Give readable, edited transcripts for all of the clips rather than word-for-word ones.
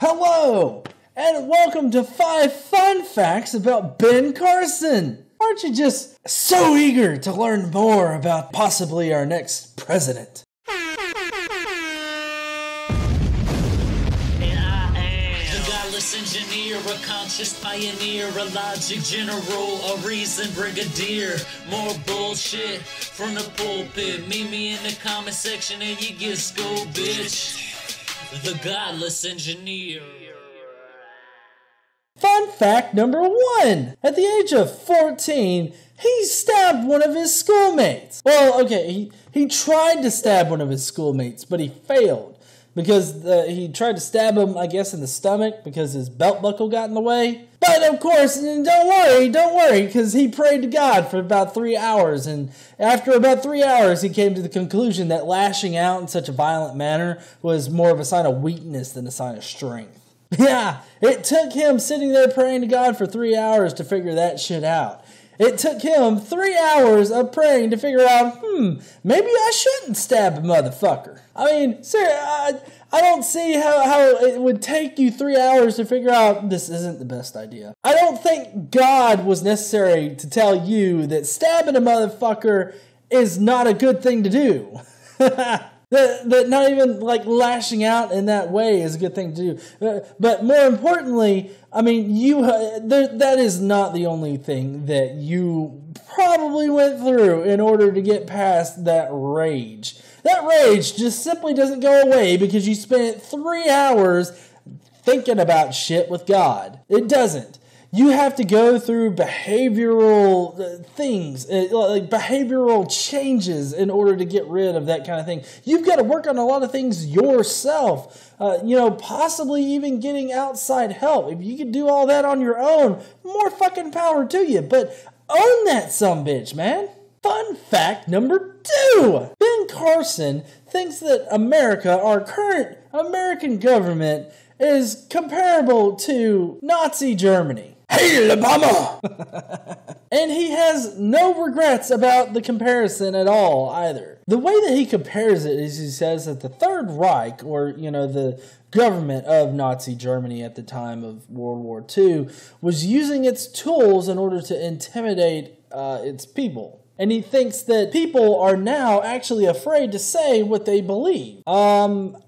Hello, and welcome to 5 fun facts about Ben Carson. Aren't you just so eager to learn more about possibly our next president? Godless engineer, a conscious pioneer, a logic general, a reason brigadier. More bullshit from the pulpit. Meet me in the comment section and you get schooled, bitch. The Godless engineer. Fun fact number 1. At the age of 14, he stabbed one of his schoolmates. Well, okay, he tried to stab one of his schoolmates, but he failed. Because he tried to stab him, I guess, in the stomach because his belt buckle got in the way. But, of course, don't worry, because he prayed to God for about 3 hours. And after about 3 hours, he came to the conclusion that lashing out in such a violent manner was more of a sign of weakness than a sign of strength. Yeah, it took him sitting there praying to God for 3 hours to figure that shit out. It took him 3 hours of praying to figure out, maybe I shouldn't stab a motherfucker. I mean, seriously, I don't see how it would take you 3 hours to figure out this isn't the best idea. I don't think God was necessary to tell you that stabbing a motherfucker is not a good thing to do. That not even like lashing out in that way is a good thing to do. But more importantly, I mean, that is not the only thing that you probably went through in order to get past that rage. That rage just simply doesn't go away because you spent 3 hours thinking about shit with God. It doesn't. You have to go through behavioral things, like behavioral changes in order to get rid of that kind of thing. You've got to work on a lot of things yourself, possibly even getting outside help. If you can do all that on your own, more fucking power to you. But own that sumbitch, man. Fun fact number 2. Ben Carson thinks that America, our current American government, is comparable to Nazi Germany. Hey, Obama! And he has no regrets about the comparison at all, either. The way that he compares it is he says that the Third Reich, or, the government of Nazi Germany at the time of World War II, was using its tools in order to intimidate its people. And he thinks that people are now actually afraid to say what they believe. I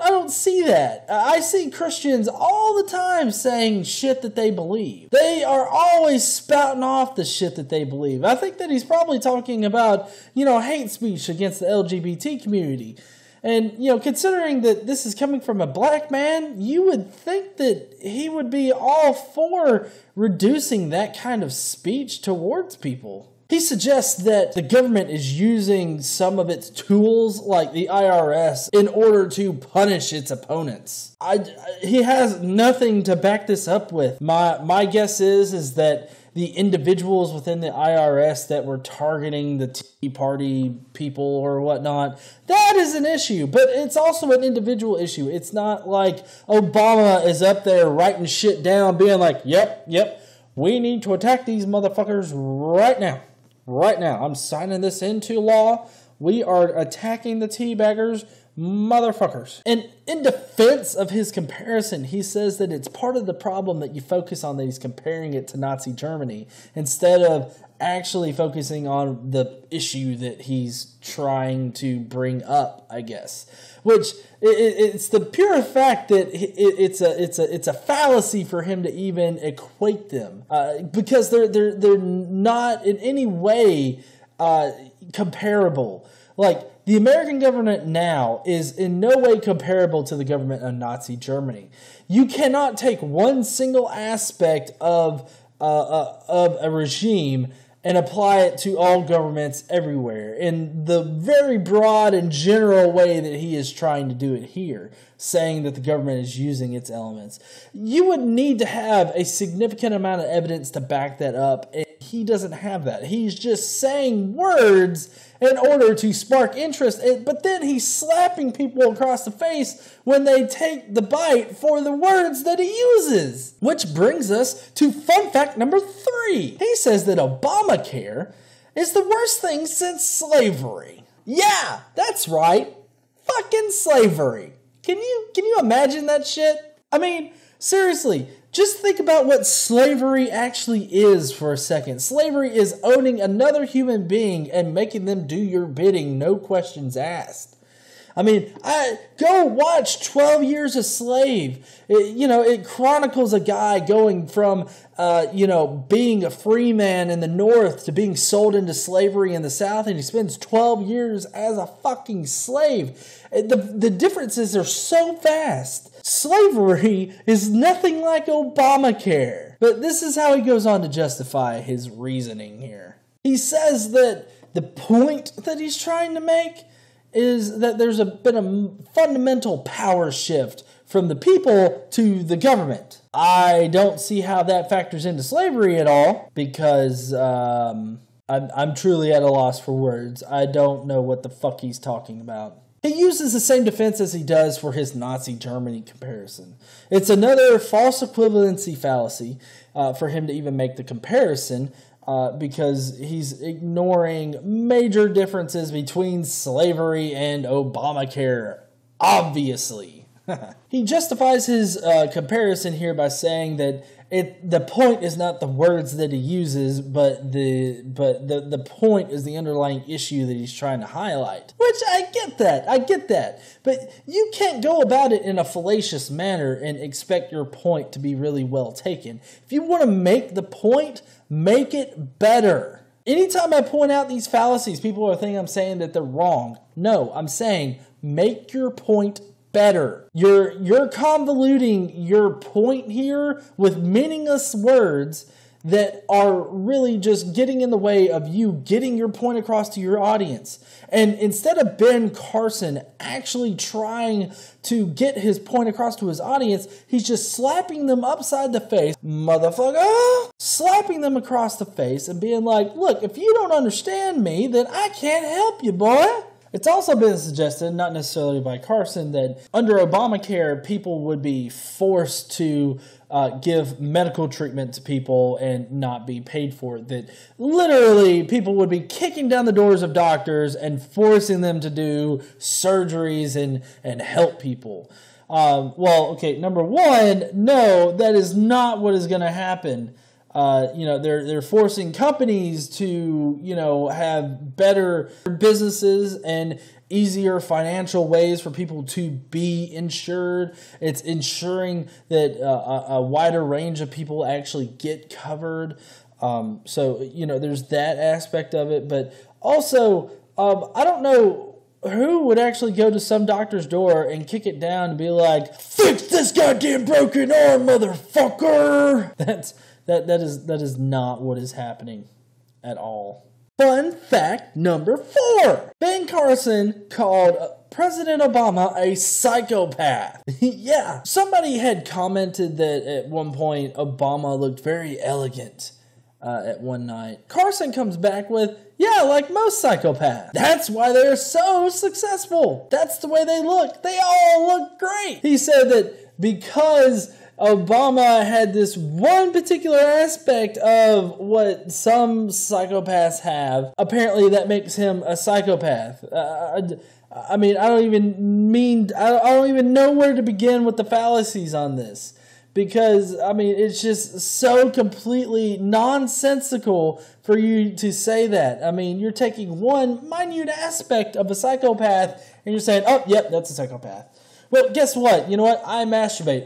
don't see that. I see Christians all the time saying shit that they believe. They are always spouting off the shit that they believe. I think that he's probably talking about, hate speech against the LGBT community. And, considering that this is coming from a black man, you would think that he would be all for reducing that kind of speech towards people. He suggests that the government is using some of its tools, like the IRS, in order to punish its opponents. He has nothing to back this up with. My guess is that the individuals within the IRS that were targeting the Tea Party people or whatnot, that is an issue, but it's also an individual issue. It's not like Obama is up there writing shit down, being like, yep, we need to attack these motherfuckers right now. Right now, I'm signing this into law. We are attacking the teabaggers, motherfuckers. And in defense of his comparison, he says that it's part of the problem that you focus on that he's comparing it to Nazi Germany instead of actually focusing on the issue that he's trying to bring up, I guess. Which it's the pure fact that it's a fallacy for him to even equate them because they're not in any way comparable. Like the American government now is in no way comparable to the government of Nazi Germany. You cannot take one single aspect of a regime and apply it to all governments everywhere in the very broad and general way that he is trying to do it here, saying that the government is using its elements. You would need to have a significant amount of evidence to back that up, and he doesn't have that. He's just saying words in order to spark interest, but then he's slapping people across the face when they take the bite for the words that he uses. Which brings us to fun fact number 3. He says that Obamacare is the worst thing since slavery. Yeah, that's right. Fucking slavery. Can you imagine that shit? I mean, seriously, just think about what slavery actually is for a second. Slavery is owning another human being and making them do your bidding, no questions asked. I mean, go watch 12 Years a Slave. It chronicles a guy going from, being a free man in the North to being sold into slavery in the South, and he spends 12 years as a fucking slave. The differences are so vast. Slavery is nothing like Obamacare. But this is how he goes on to justify his reasoning here. He says that the point that he's trying to make is that there's been a fundamental power shift from the people to the government. I don't see how that factors into slavery at all, because I'm truly at a loss for words. I don't know what the fuck he's talking about. He uses the same defense as he does for his Nazi Germany comparison. It's another false equivalency fallacy for him to even make the comparison, because he's ignoring major differences between slavery and Obamacare, obviously. He justifies his comparison here by saying that the point is not the words that he uses, but the point is the underlying issue that he's trying to highlight. Which I get that. But you can't go about it in a fallacious manner and expect your point to be really well taken. If you want to make the point, make it better. Anytime I point out these fallacies, people are thinking I'm saying that they're wrong. No, I'm saying make your point better. You're convoluting your point here with meaningless words that are really just getting in the way of you getting your point across to your audience. And instead of Ben Carson actually trying to get his point across to his audience, he's just slapping them upside the face, motherfucker, slapping them across the face and being like, look, if you don't understand me, then I can't help you, boy. It's also been suggested, not necessarily by Carson, that under Obamacare, people would be forced to give medical treatment to people and not be paid for it. That literally people would be kicking down the doors of doctors and forcing them to do surgeries and help people. Number one, no, that is not what is going to happen. They're forcing companies to, have better businesses and easier financial ways for people to be insured. It's ensuring that a wider range of people actually get covered. There's that aspect of it. But also, I don't know who would actually go to some doctor's door and kick it down and be like, fix this goddamn broken arm, motherfucker! That is not what is happening at all. Fun fact number 4. Ben Carson called President Obama a psychopath. Yeah, somebody had commented that at one point Obama looked very elegant at one night. Carson comes back with, yeah, like most psychopaths. That's why they're so successful. That's the way they look. They all look great. He said that because Obama had this one particular aspect of what some psychopaths have, apparently that makes him a psychopath. I don't even know where to begin with the fallacies on this. Because, it's just so completely nonsensical for you to say that. You're taking one minute aspect of a psychopath and you're saying, oh, yep, that's a psychopath. Well, guess what? You know what? I masturbate.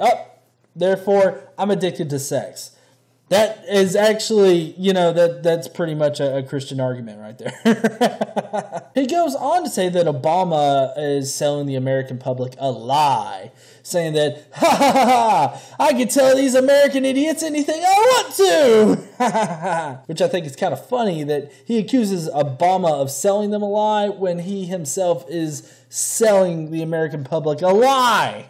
Therefore, I'm addicted to sex. That is actually, that's pretty much a Christian argument right there. He goes on to say that Obama is selling the American public a lie, saying that, I can tell these American idiots anything I want to, which I think is kind of funny that he accuses Obama of selling them a lie when he himself is selling the American public a lie.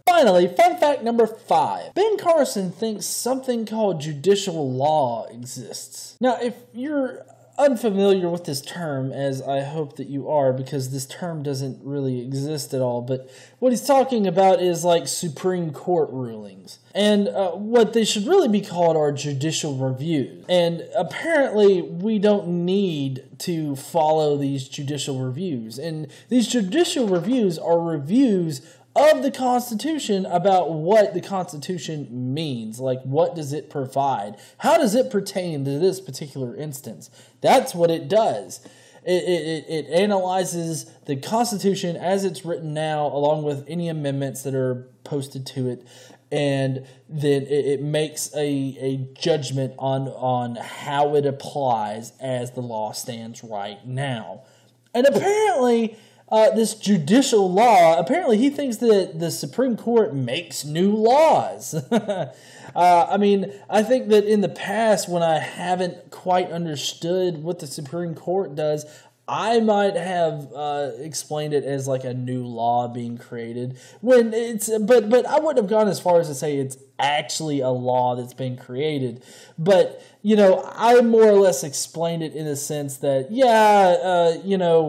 Finally, fun fact number 5. Ben Carson thinks something called judicial law exists. Now, if you're unfamiliar with this term, as I hope that you are, because this term doesn't really exist at all, but what he's talking about is like Supreme Court rulings. And what they should really be called are judicial reviews. And apparently we don't need to follow these judicial reviews. And these judicial reviews are reviews of the Constitution about what the Constitution means. Like, what does it provide? How does it pertain to this particular instance? That's what it does. It analyzes the Constitution as it's written now, along with any amendments that are posted to it, and then it makes a judgment on how it applies as the law stands right now. And apparently, this judicial law, apparently he thinks that the Supreme Court makes new laws. I mean, I think that in the past, when I haven't quite understood what the Supreme Court does, I might have explained it as like a new law being created. When it's, but I wouldn't have gone as far as to say it's actually a law that's been created. But, you know, I more or less explained it in the sense that,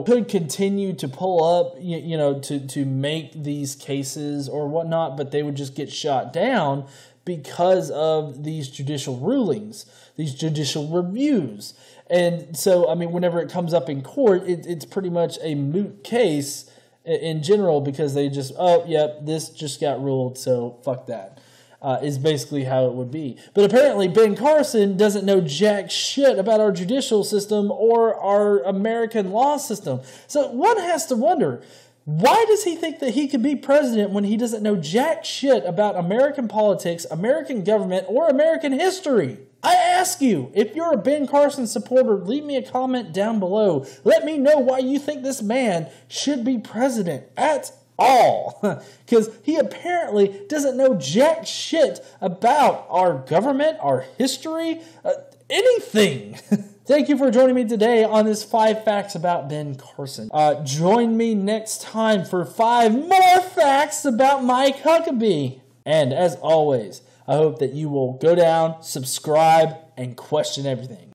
could continue to pull up, to make these cases or whatnot, but they would just get shot down because of these judicial rulings, these judicial reviews. And so, I mean, whenever it comes up in court, it's pretty much a moot case in general, because they just, this just got ruled, so fuck that, is basically how it would be. But apparently Ben Carson doesn't know jack shit about our judicial system or our American law system. So one has to wonder, why does he think that he could be president when he doesn't know jack shit about American politics, American government, or American history? I ask you, if you're a Ben Carson supporter, leave me a comment down below. Let me know why you think this man should be president at all. Because he apparently doesn't know jack shit about our government, our history, anything. Thank you for joining me today on this 5 facts about Ben Carson. Join me next time for 5 more facts about Mike Huckabee. And as always, I hope that you will go down, subscribe, and question everything.